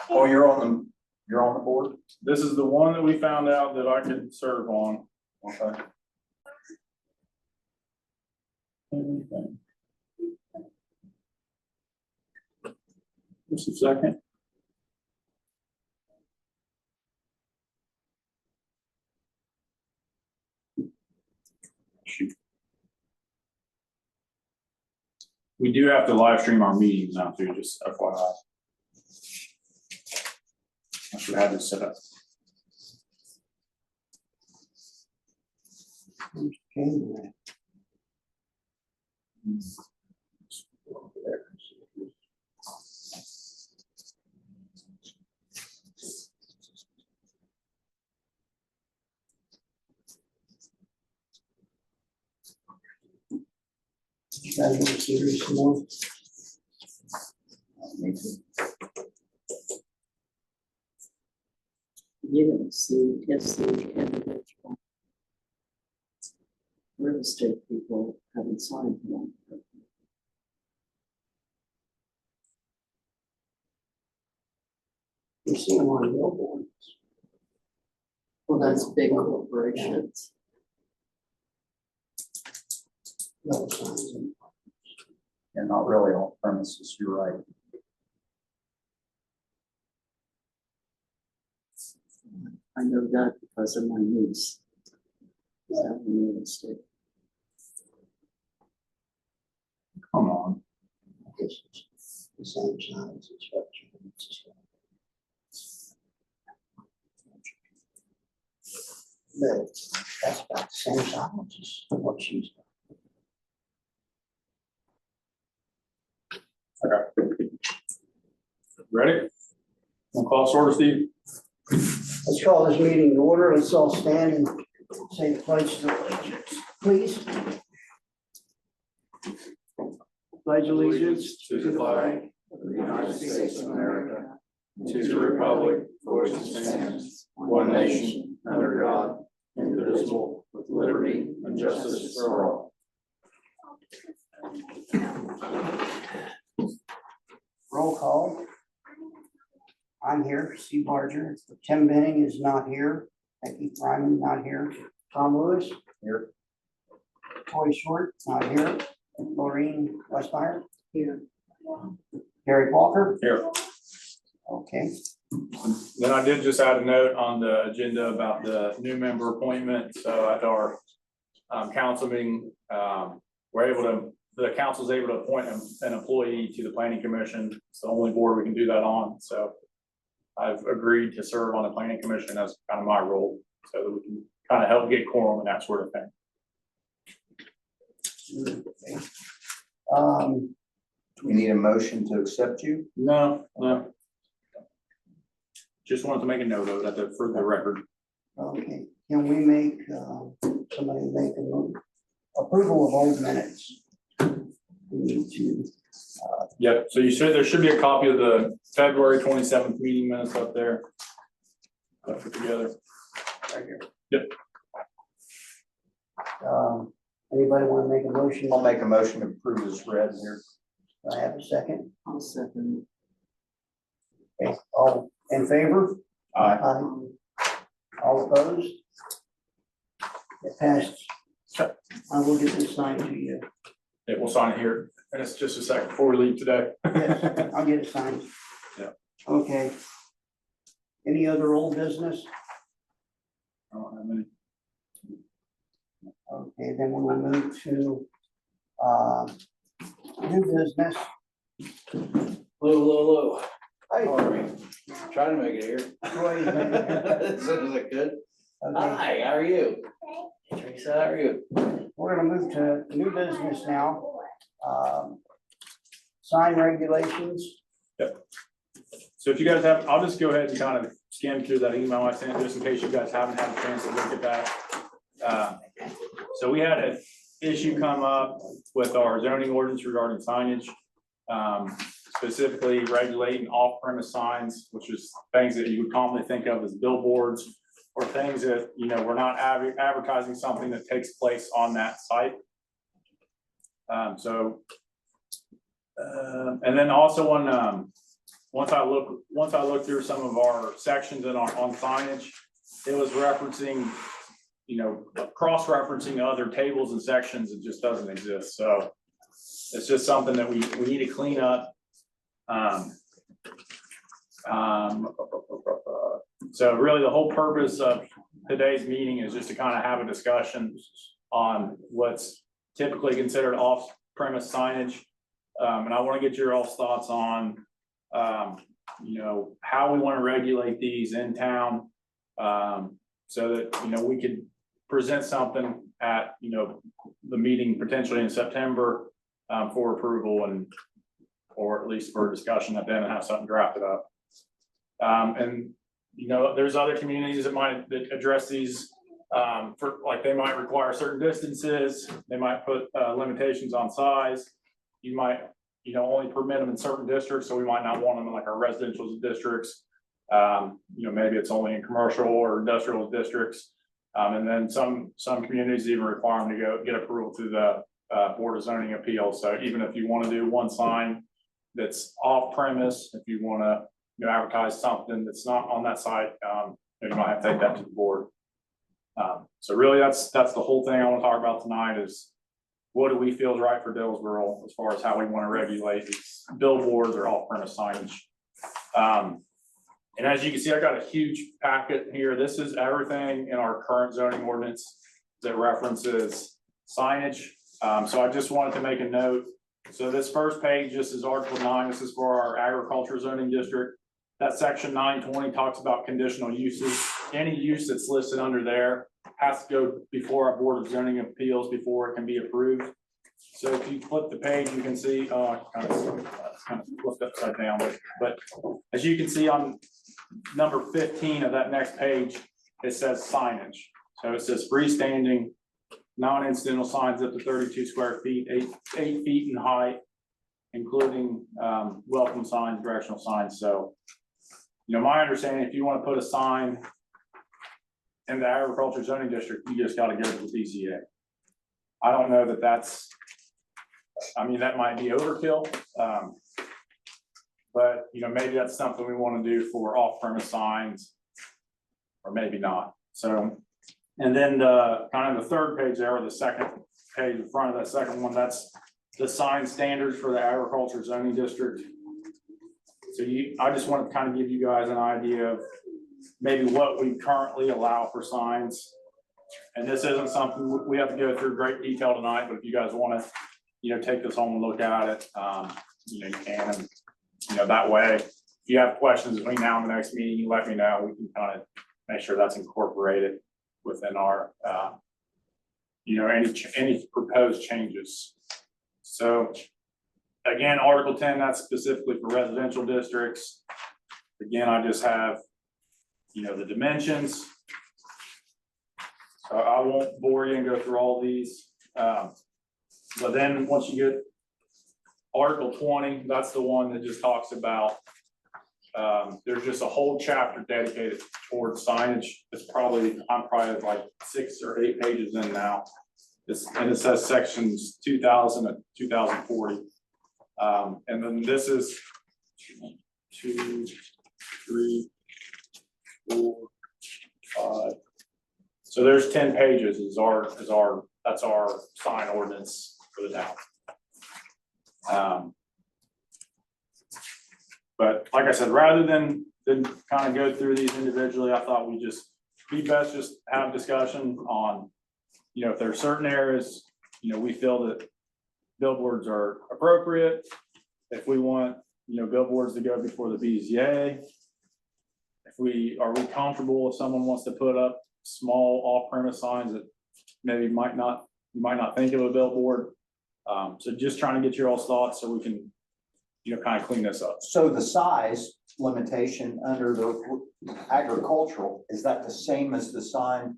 Oh, you're on the board? This is the one that we found out that I could serve on. Okay. Just a second. Shoot. We do have to live stream our meetings now too, just FYI. I should have this set up. You don't see if the individual real estate people haven't signed one. You see them on billboards. Well, that's big corporations. No signs. And not really on premises, you're right. I know that because of my niece. Is that in real estate? Come on. It's the same size as what you But that's about the same size as what she's got. Okay. Ready? We'll call order, Steve. Let's call this meeting to order. Let's all stand and say the pledge of allegiance, please. Pledge allegiance to the flag of the United States of America, to the republic for which it stands, one nation, under God, indivisible, with liberty and justice for all. Roll call. I'm here, Steve Barger. Tim Benning is not here. Becky Fryman not here. Tom Lewis Here. Troy Short not here. Maureen Westmeyer here. Gary Walker Here. Okay. Then I did just add a note on the agenda about the new member appointment. So at our council meeting, the council's able to appoint an employee to the planning commission. It's the only board we can do that on. So I've agreed to serve on the planning commission as kind of my role, so that we can kind of help get quorum and that sort of thing. Do we need a motion to accept you? No. Just wanted to make a note of it for the record. Okay, can we make, somebody make a move? Approval of old minutes. We need to, Yep, so you said there should be a copy of the February 27th meeting minutes up there. Put together. right here. Yep. Anybody want to make a motion? I'll make a motion to approve as read here. Do I have a second? I'll second. Okay, all in favor? Aye. All opposed? It passed. I will get this signed to you. Yeah, we'll sign it here. And it's just a second before we leave today. Yes, I'll get it signed. Yeah. Okay. Any other old business? I don't have any. Okay, then we will move to new business. Hello. Hey. How are we? Trying to make it here. Troy, is that- Is it good? okay. Hi, how are you? Teresa, how are you? We're gonna move to new business now. Sign regulations. So if you guys have, I'll just go ahead and kind of skim through that email I sent, just in case you guys haven't had a chance to look at that. So we had an issue come up with our zoning ordinance regarding signage, specifically regulating off-premise signs, which is things that you would commonly think of as billboards, or things that, you know, we're not advertising something that takes place on that site. And then also on once I looked through some of our sections on signage, it was referencing, cross-referencing other tables and sections. It just doesn't exist. So it's just something that we need to clean up. So really the whole purpose of today's meeting is just to kind of have a discussion on what's typically considered off-premise signage. And I want to get your all's thoughts on, how we want to regulate these in town. So that, we could present something at, the meeting potentially in September for approval or at least for discussion at then and have something drafted up. And, there's other communities that address these for like, they might require certain distances. They might put limitations on size. You might, only permit them in certain districts. So we might not want them in like our residential districts. Maybe it's only in commercial or industrial districts. And then some communities even require them to go get approval through the Board of Zoning Appeals. So even if you want to do one sign that's off premise, if you want to advertise something that's not on that site, you might have to take that to the board. So really that's the whole thing I want to talk about tonight is what do we feel is right for Dillsboro as far as how we want to regulate these billboards or off premise signage. And as you can see, I got a huge packet here. This is everything in our current zoning ordinance that references signage. So I just wanted to make a note. So this first page, this is Article 9. This is for our agriculture zoning district. That section 920 talks about conditional uses. Any use that's listed under there has to go before our Board of Zoning Appeals before it can be approved. So if you flip the page, you can see, kind of flipped upside down, but as you can see on number 15 of that next page, it says signage. So it says freestanding, non-incidental signs up to 32 square feet, 8 feet in height, including welcome signs, directional signs. So, my understanding, if you want to put a sign in the agriculture zoning district, you just got to go to the BZA. I don't know that that's, that might be overkill. But, maybe that's something we want to do for off-premise signs, or maybe not. So, and then kind of the third page there, or the second page in front of that second one, that's the sign standards for the agriculture zoning district. So I just want to kind of give you guys an idea of maybe what we currently allow for signs. And this isn't something we have to go through great detail tonight, but if you guys want to, take this home and look at it, you can. And, that way, if you have questions between now and the next meeting, you let me know. We can kind of make sure that's incorporated within our, any proposed changes. So again, Article 10, that's specifically for residential districts. Again, I just have, the dimensions. So I won't bore you and go through all these. But then once you get Article 20, that's the one that just talks about, there's just a whole chapter dedicated towards signage. I'm probably like 6 or 8 pages in now. And it says sections 2000 and 2040. And then this is 2, 3, 4, 5. So there's 10 pages that's our sign ordinance for the town. But like I said, rather than kind of go through these individually, I thought we just be best just have discussion on, if there are certain areas, we feel that billboards are appropriate. If we want, billboards to go before the BZA. Are we comfortable if someone wants to put up small off-premise signs that maybe you might not think of a billboard. So just trying to get your all's thoughts so we can, kind of clean this up. So the size limitation under the agricultural, is that the same as the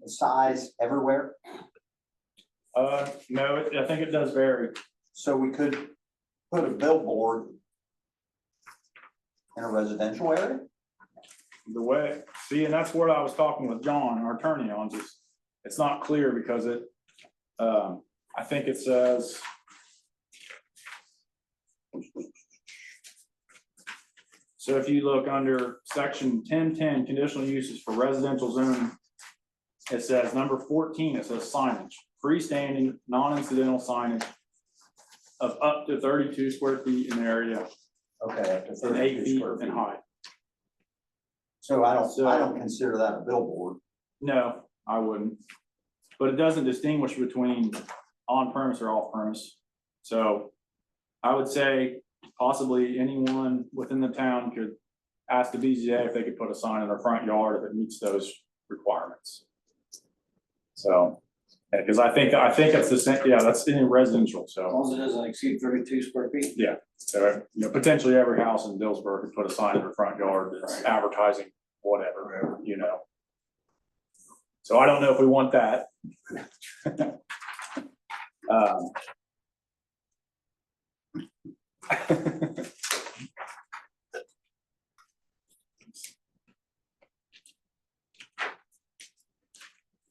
size everywhere? No, I think it does vary. So we could put a billboard in a residential area? And that's what I was talking with John, our attorney, on. Just it's not clear because I think it says. So if you look under section 1010, conditional uses for residential zoning, it says number 14, it says signage, freestanding, non-incidental signage of up to 32 square feet in area Okay, up to and 8 32 feet square in feet. height. So I So- don't consider that a billboard. No, I wouldn't. But it doesn't distinguish between on premise or off premise. So I would say possibly anyone within the town could ask the BZA if they could put a sign in their front yard if it meets those requirements. So, because I think it's the same, yeah, that's in residential, As so, long as it doesn't exceed 32 square feet. so, you know, potentially every house in Dillsboro could put a sign in their front yard that's advertising whatever, you know. So I don't know if we want that.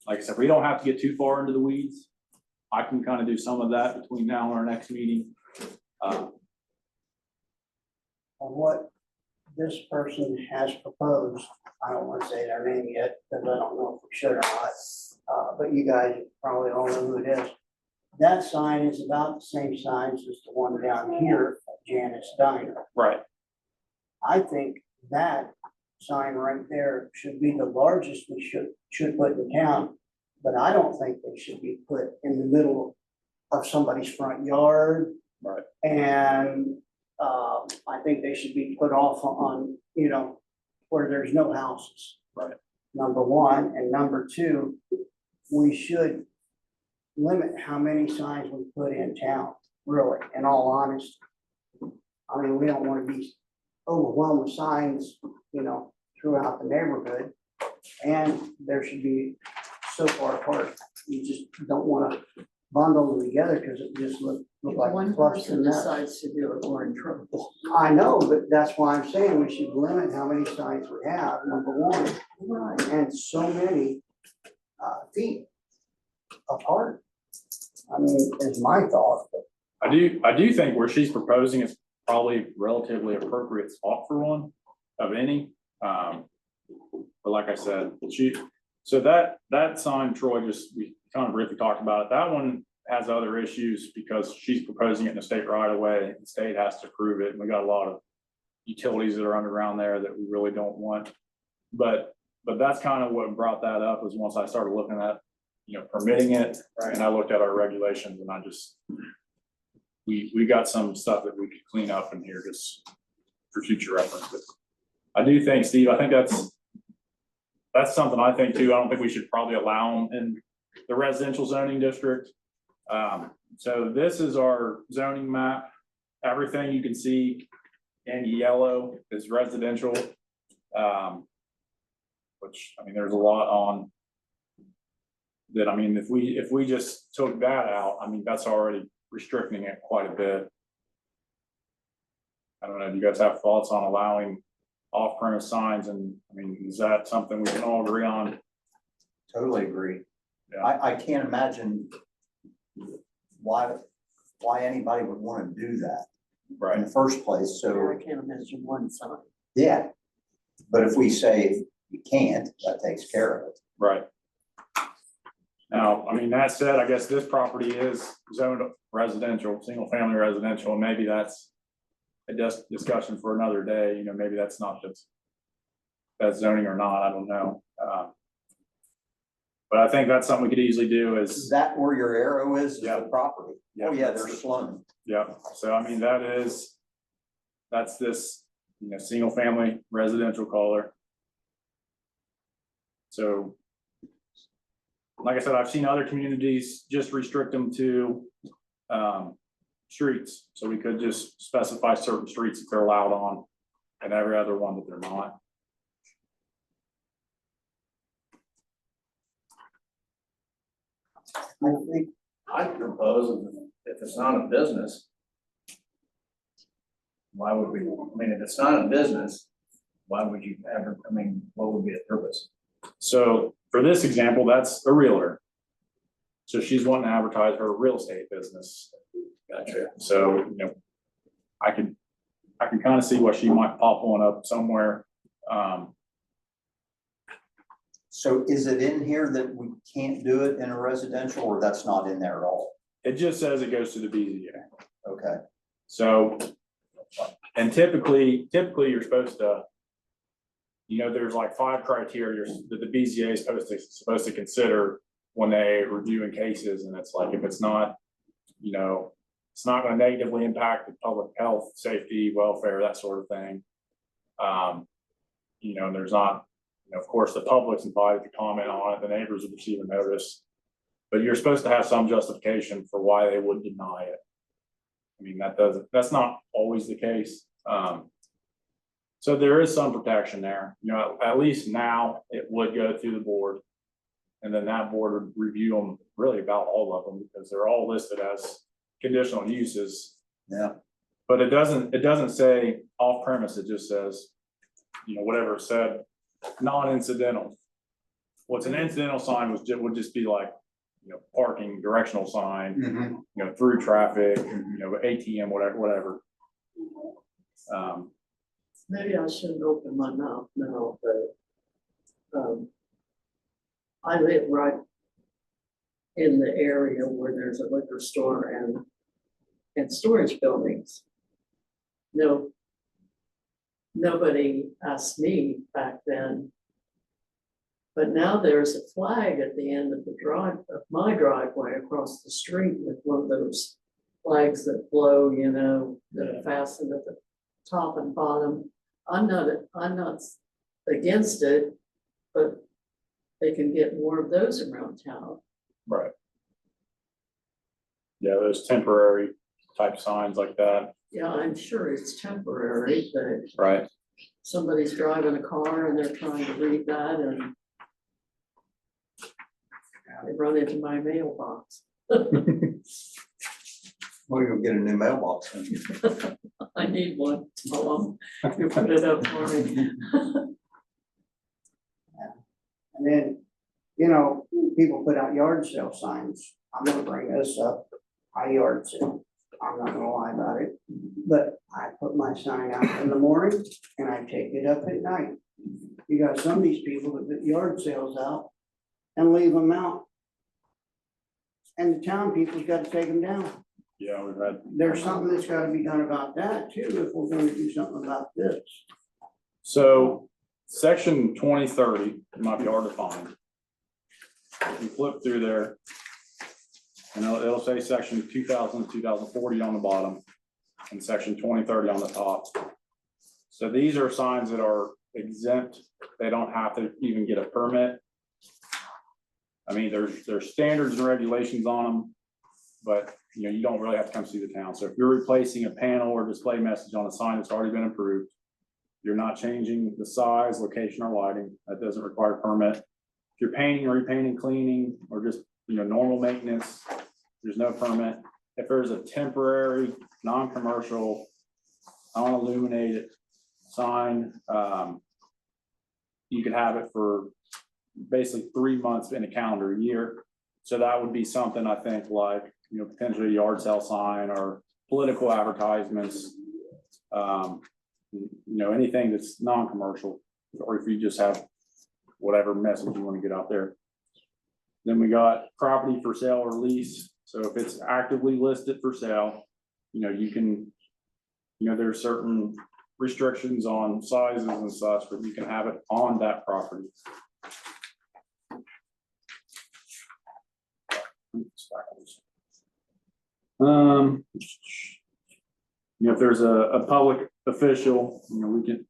Like I said, we don't have to get too far into the weeds. I can kind of do some of that between now and our next meeting. On what this person has proposed, I don't want to say their name yet, because I don't know if we should or not. But you guys probably all know who it is. That sign is about the same size as the one down here at Janet's Diner. Right. I think that sign right there should be the largest we should put in town. But I don't think they should be put in the middle of somebody's front yard. Right. And I think they should be put off on, you know, where there's no houses. Right. Number one, and number two, we should limit how many signs we put in town, really, in all honesty. I mean, we don't want to be overwhelmed with signs, you know, throughout the neighborhood. And there should be so far apart, you just don't want to bundle them together because it just look If like one cluster person mess. decides to do it, we're in trouble. I know, but that's why I'm saying we should limit how many signs we have, number one, Right. and so many feet apart. I mean, is my thought, but I do think where she's proposing is probably relatively appropriate spot for one of any. But like I said, so that sign, Troy, we kind of briefly talked about it. That one has other issues because she's proposing it in a state right away. The state has to approve it. And we got a lot of utilities that are underground there that we really don't want. But that's kind of what brought that up was once I started looking at, you know, permitting it. Right. And I looked at our regulations and we got some stuff that we could clean up in here just for future reference. But I do think, Steve, I think that's something I think too. I don't think we should probably allow them in the residential zoning district. So this is our zoning map. Everything you can see in yellow is residential. Which, I mean, there's a lot on that. I mean, if we just took that out, I mean, that's already restricting it quite a bit. I don't know, do you guys have thoughts on allowing off-premise signs? And I mean, is that something we can all agree on? Totally agree. Yeah. I can't imagine why anybody would want to do that in the first place, so, I can't imagine one sign. yeah. But if we say you can't, that takes care of it. Right. Now, I mean, that said, I guess this property is zoned residential, single family residential, and maybe that's a discussion for another day. You know, maybe that's not that's zoning or not, I don't know. But I think that's something we could easily do Is is, that where your arrow is Yeah. the property? Yeah, Oh, yeah, that's they're it. slowing. yeah, so I mean, that's this, you know, single family residential color. So, like I said, I've seen other communities just restrict them to streets. So we could just specify certain streets that they're allowed on and every other one that they're not. I think I propose if it's not a business, why would we, I mean, if it's not a business, why would you ever, I mean, what would be the purpose? So for this example, that's a realtor. So she's wanting to advertise her real estate business. Gotcha. So, you know, I could I can kind of see why she might pop one up somewhere. So is it in here that we can't do it in a residential, or that's not in there at all? It just says it goes to the BZA. Okay, So, and typically you're supposed to, there's like 5 criteria that the BZA is supposed to consider when they reviewing cases, and it's like, if it's not, it's not going to negatively impact the public health, safety, welfare, that sort of thing. And there's not, of course, the public's invited to comment on it, the neighbors would receive a notice, but you're supposed to have some justification for why they would deny it. I mean, that's not always the case. So there is some protection there, at least now it would go through the board. And then that board would review them, really about all of them, because they're all listed as conditional uses. yeah, But it doesn't say off premise, it just says, whatever it said, non-incidental. What's an incidental sign would just be like, parking directional sign, through traffic, ATM, whatever. Maybe I shouldn't open my mouth now, but I live right in the area where there's a liquor store and storage buildings. No, nobody asked me back then. But now there's a flag at the end of my driveway across the street with one of those flags that blow, that are fastened at the top and bottom. I'm not against it, but they can get more of those around town. Right. Yeah, those temporary type signs like that. Yeah, I'm sure it's temporary, but Right. somebody's driving a car and they're trying to read that and they run into my mailbox. well, you'll get a new mailbox. Then. I need one, tell them, you put it up for me. And then, people put out yard sale signs. I'm gonna bring this up, I yard sale. I'm not gonna lie about it, but I put my sign out in the morning and I take it up at night. You got some of these people that put yard sales out and leave them out. And the town people's gotta take them down. Yeah, we've had. There's something that's gotta be done about that too, if we're gonna do something about this. So section 2030, it might be hard to find. You flip through there and it'll say section 2000 to 2040 on the bottom and section 2030 on the top. So these are signs that are exempt. They don't have to even get a permit. I mean, there's standards and regulations on them, but you don't really have to come see the town. So if you're replacing a panel or display message on a sign that's already been approved, you're not changing the size, location, or lighting. That doesn't require a permit. If you're painting, repainting, cleaning, or just normal maintenance, there's no permit. If there's a temporary, non-commercial, unilluminated sign, you can have it for basically 3 months in a calendar year. So that would be something I think like, potentially a yard sale sign or political advertisements, anything that's non-commercial, or if you just have whatever message you want to get out there. Then we got property for sale or lease. So if it's actively listed for sale, you can, there's certain restrictions on sizes and such, but you can have it on that property. If there's a public official, we can,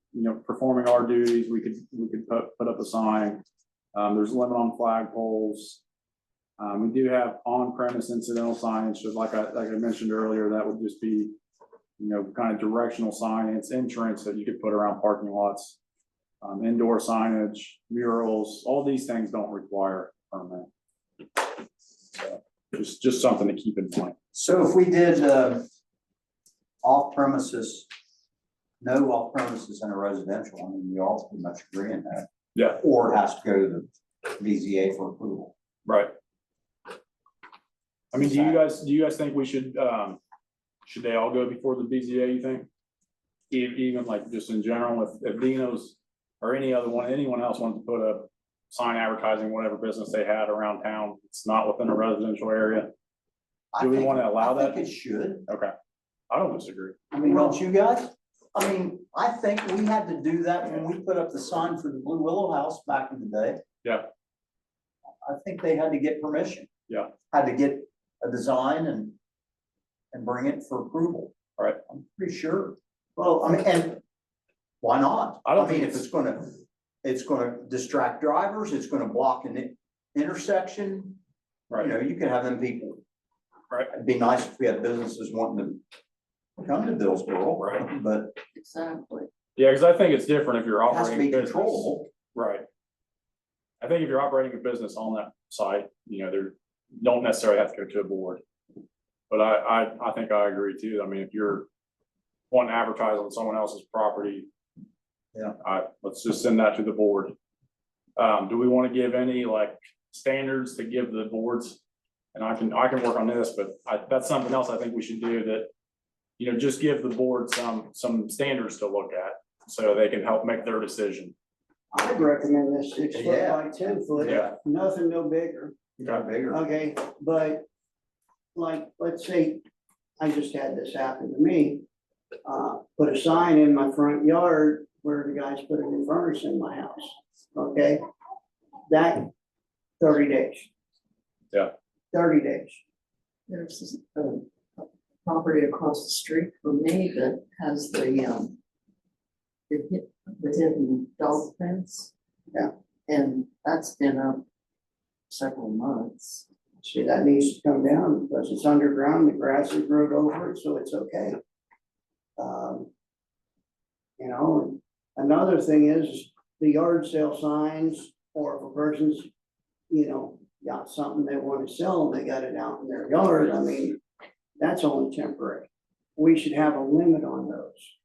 performing our duties, we could put up a sign. There's a limit on flagpoles. We do have on-premise incidental signage, so like I mentioned earlier, that would just be, kind of directional signage, entrance that you could put around parking lots, indoor signage, murals, all these things don't require a permit. So just something to keep in mind. So if we did off premises, no off premises in a residential, I mean, we all pretty much agree on that. Yeah. Or it has to go to the BZA for approval. Right. I mean, do you guys think we should they all go before the BZA, you think? even like just in general, if Dino's or anyone else wanted to put a sign advertising whatever business they had around town, it's not within a residential area. I Do we think- wanna allow I think that? it should. Okay, I don't disagree. I mean, don't you guys? I mean, I think we had to do that when we put up the sign for the Blue Willow House back in the day. Yeah. I think they had to get permission. Yeah. Had to get a design and bring it for approval. All right. I'm pretty sure. Well, I mean, and why not? I don't mean, think if it's gonna distract drivers, it's gonna block an intersection. You Right. know, you could have them people. Right. It'd be nice if we had businesses wanting to come to Dillsboro, Right. but Exactly. Yeah, because I think it's different if you're it has to operating be a business. controllable. Right. I think if you're operating a business on that site, you know, there don't necessarily have to go to a board. But I think I agree too. I mean, if you're wanting to advertise on someone else's property. Yeah. Let's just send that to the board. Do we want to give any like standards to give the boards? And I can work on this, but that's something else I think we should do that, you know, just give the board some standards to look at so they can help make their decision. I'd recommend this 6 foot Yeah. by 10 foot, Yeah. nothing no bigger. Got bigger. Okay, but like, let's say, I just had this happen to me. Put a sign in my front yard where the guy's put a new furnace in my house, okay? That 30 days. Yeah. 30 days. There's this, property across the street from me that has the hidden dog fence. Yeah. And that's been up several months. See, that needs to come down because it's underground, the grass is growed over it, so it's okay. You know, another thing is the yard sale signs, or if a person's, you know, got something they want to sell, and they got it out in their yard, I mean, that's only temporary. We should have a limit on those.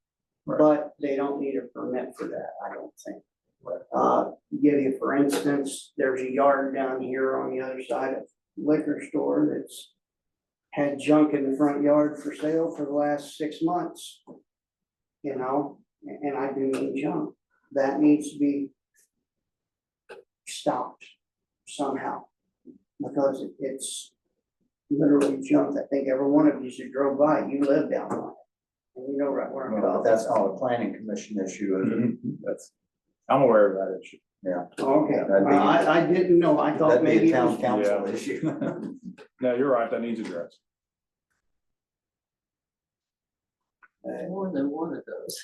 Right. But they don't need a permit for that, I don't think. Give you, for instance, there's a yard down here on the other side of liquor store that's had junk in the front yard for sale for the last 6 months. You know, and I do mean junk, that needs to be stopped somehow, because it's literally junk. I think every one of you should drove by, you live down on it, and you know right where I'm Well, talking. but that's not a planning commission issue, is it? I'm aware of that issue. Yeah. Okay, That'd be- well, I didn't know, I thought That'd be maybe a it town was, council Yeah. issue. No, you're right. That needs addressed. More than one of those.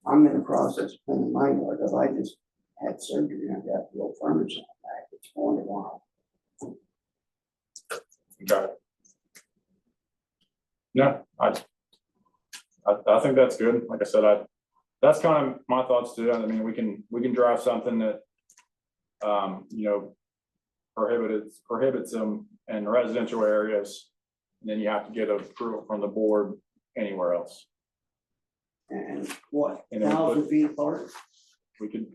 I'm in the process of cleaning my yard up, I just had surgery, and I got the old furnace on the back, it's going to wild. Got it. No, I think that's good. Like I said, that's kind of my thoughts too. I mean, we can draft something that, you know, prohibits them in residential areas. And then you have to get approval from the board anywhere else. And what, And then we 1,000 feet apart? We could,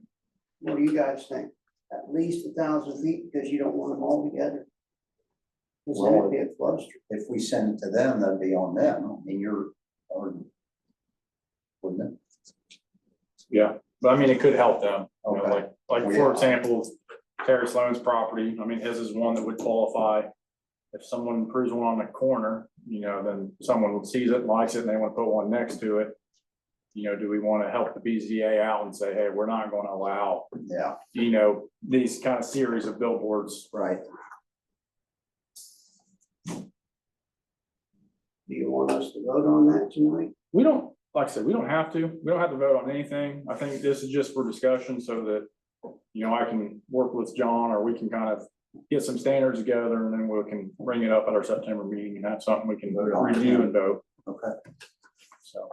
What do you guys think? At least 1,000 feet, because you don't want them all together. Because then it'd be a cluster. If we send it to them, that'd be on them. I mean, wouldn't it? yeah, but I mean, it could help them, you know, Okay. like Yeah. for example, Terry Sloan's property, I mean, his is one that would qualify. If someone proves one on the corner, you know, then someone sees it, likes it, and they want to put one next to it. You know, do we want to help the BZA out and say, hey, we're not going to allow, Yeah, you know, these kind of series of billboards? right. Do you want us to vote on that tonight? We don't, like I said, we don't have to vote on anything. I think this is just for discussion so that, you know, I can work with John, or we can kind of get some standards together, and then we can bring it up at our September meeting and have something we can Vote on it, review yeah. and vote. Okay. So.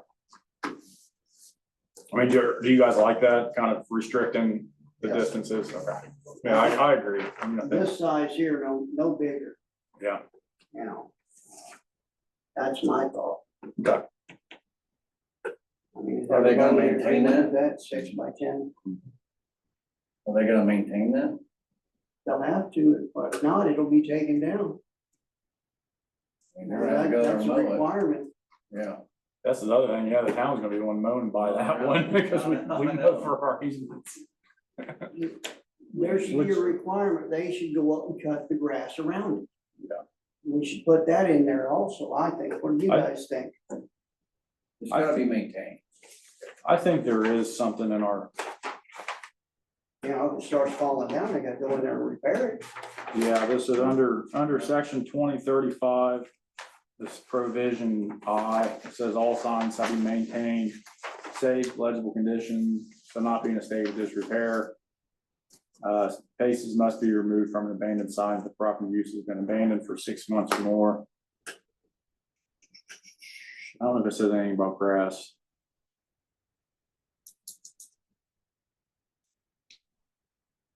I mean, do you guys like that kind of restricting the Yes. distances? Okay. Yeah, I agree. I mean, I think, This size here, no bigger, yeah, you know. That's my thought. okay. I mean, is Are they gonna everybody maintain agree with that 6 by 10? Are they gonna maintain that? They'll have to, but if not, it'll be taken down. I mean, they're gonna go there That's and a mow it. requirement. Yeah, That's the other thing, yeah, the town's gonna be the one moaning by that one, because we know for our easements. There should be a Which- requirement, they should go up and cut the grass around it. Yeah. We should put that in there also, I think. What do you I- guys think? It's gotta be maintained. I think there is something in our, You know, if it starts falling down, they gotta go in there and repair it. yeah, this is under section 2035. This provision I, it says all signs shall be maintained, safe, legible condition, shall not be in a state of disrepair. Spaces must be removed from an abandoned sign if the property use has been abandoned for 6 months or more. I don't know if it says anything about grass.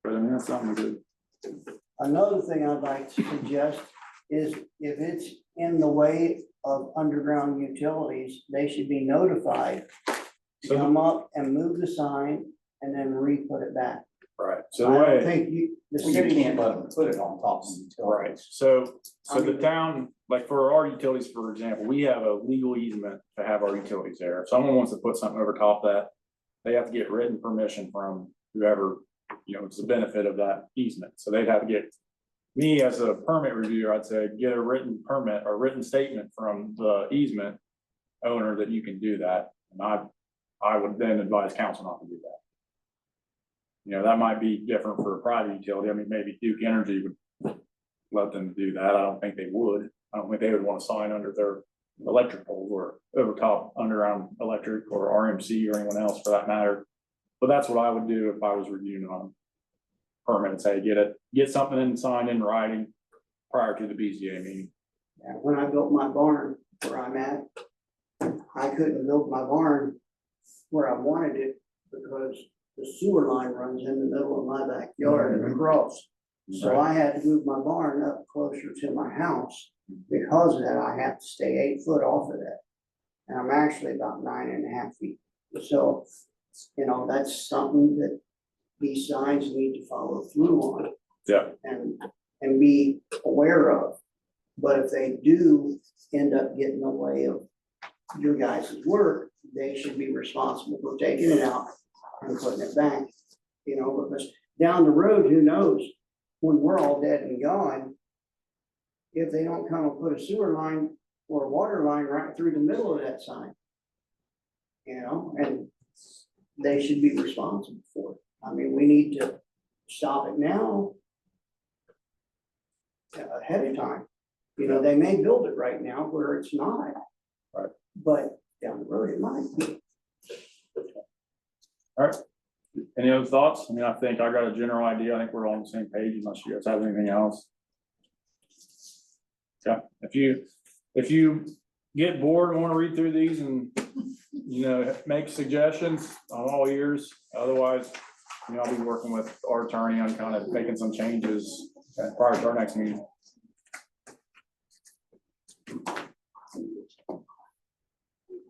But I mean, that's something good. Another thing I'd like to suggest is if it's in the way of underground utilities, they should be notified to So- come up and move the sign and then re-put it back. Right, so I the don't way, think you, the Well, you city. can't let them put it on top of the right, utilities. so the town, like for our utilities, for example, we have a legal easement to have our utilities there. If someone wants to put something over top of that, they have to get written permission from whoever, you know, it's the benefit of that easement. So they'd have to get, me as a permit reviewer, I'd say, get a written permit or written statement from the easement owner that you can do that. And I would then advise council not to do that. You know, that might be different for a private utility. I mean, maybe Duke Energy would let them do that. I don't think they would. I don't think they would want to sign under their electric poles or over top underground electric or RMC or anyone else for that matter. But that's what I would do if I was reviewing on permit and say, get something in signed in writing prior to the BZA meeting. Yeah, when I built my barn where I'm at, I couldn't build my barn where I wanted it because the sewer line runs in the middle of my backyard and across. So I had to move my barn up closer to my house. Because of that, I have to stay 8 foot off of that. And I'm actually about 9.5 feet. So, you know, that's something that these signs need to follow through on. Yeah. And be aware of. But if they do end up getting in the way of your guys' work, they should be responsible for taking it out and putting it back. You know, because down the road, who knows, when we're all dead and gone, if they don't come and put a sewer line or a water line right through the middle of that sign. You know, and they should be responsible for it. I mean, we need to stop it now. Ahead of time. You know, they may build it right now where it's not. Right. But down the road, it might be. All right. Any other thoughts? I mean, I think I got a general idea. I think we're all on the same page unless you guys have anything else. Yeah, if you get bored and want to read through these and, you know, make suggestions, I'm all ears. Otherwise, you know, I'll be working with our attorney on kind of making some changes prior to our next meeting.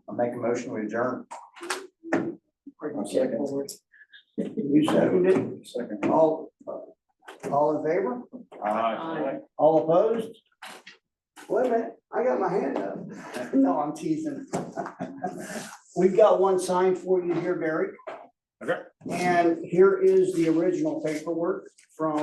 I'll make a motion, we adjourn. You seconded it? Second. All in favor? Aye. All opposed? Wait a minute, I got my hand up. No, I'm teasing. We've got one sign for you here, Barry. Okay. And here is the original paperwork from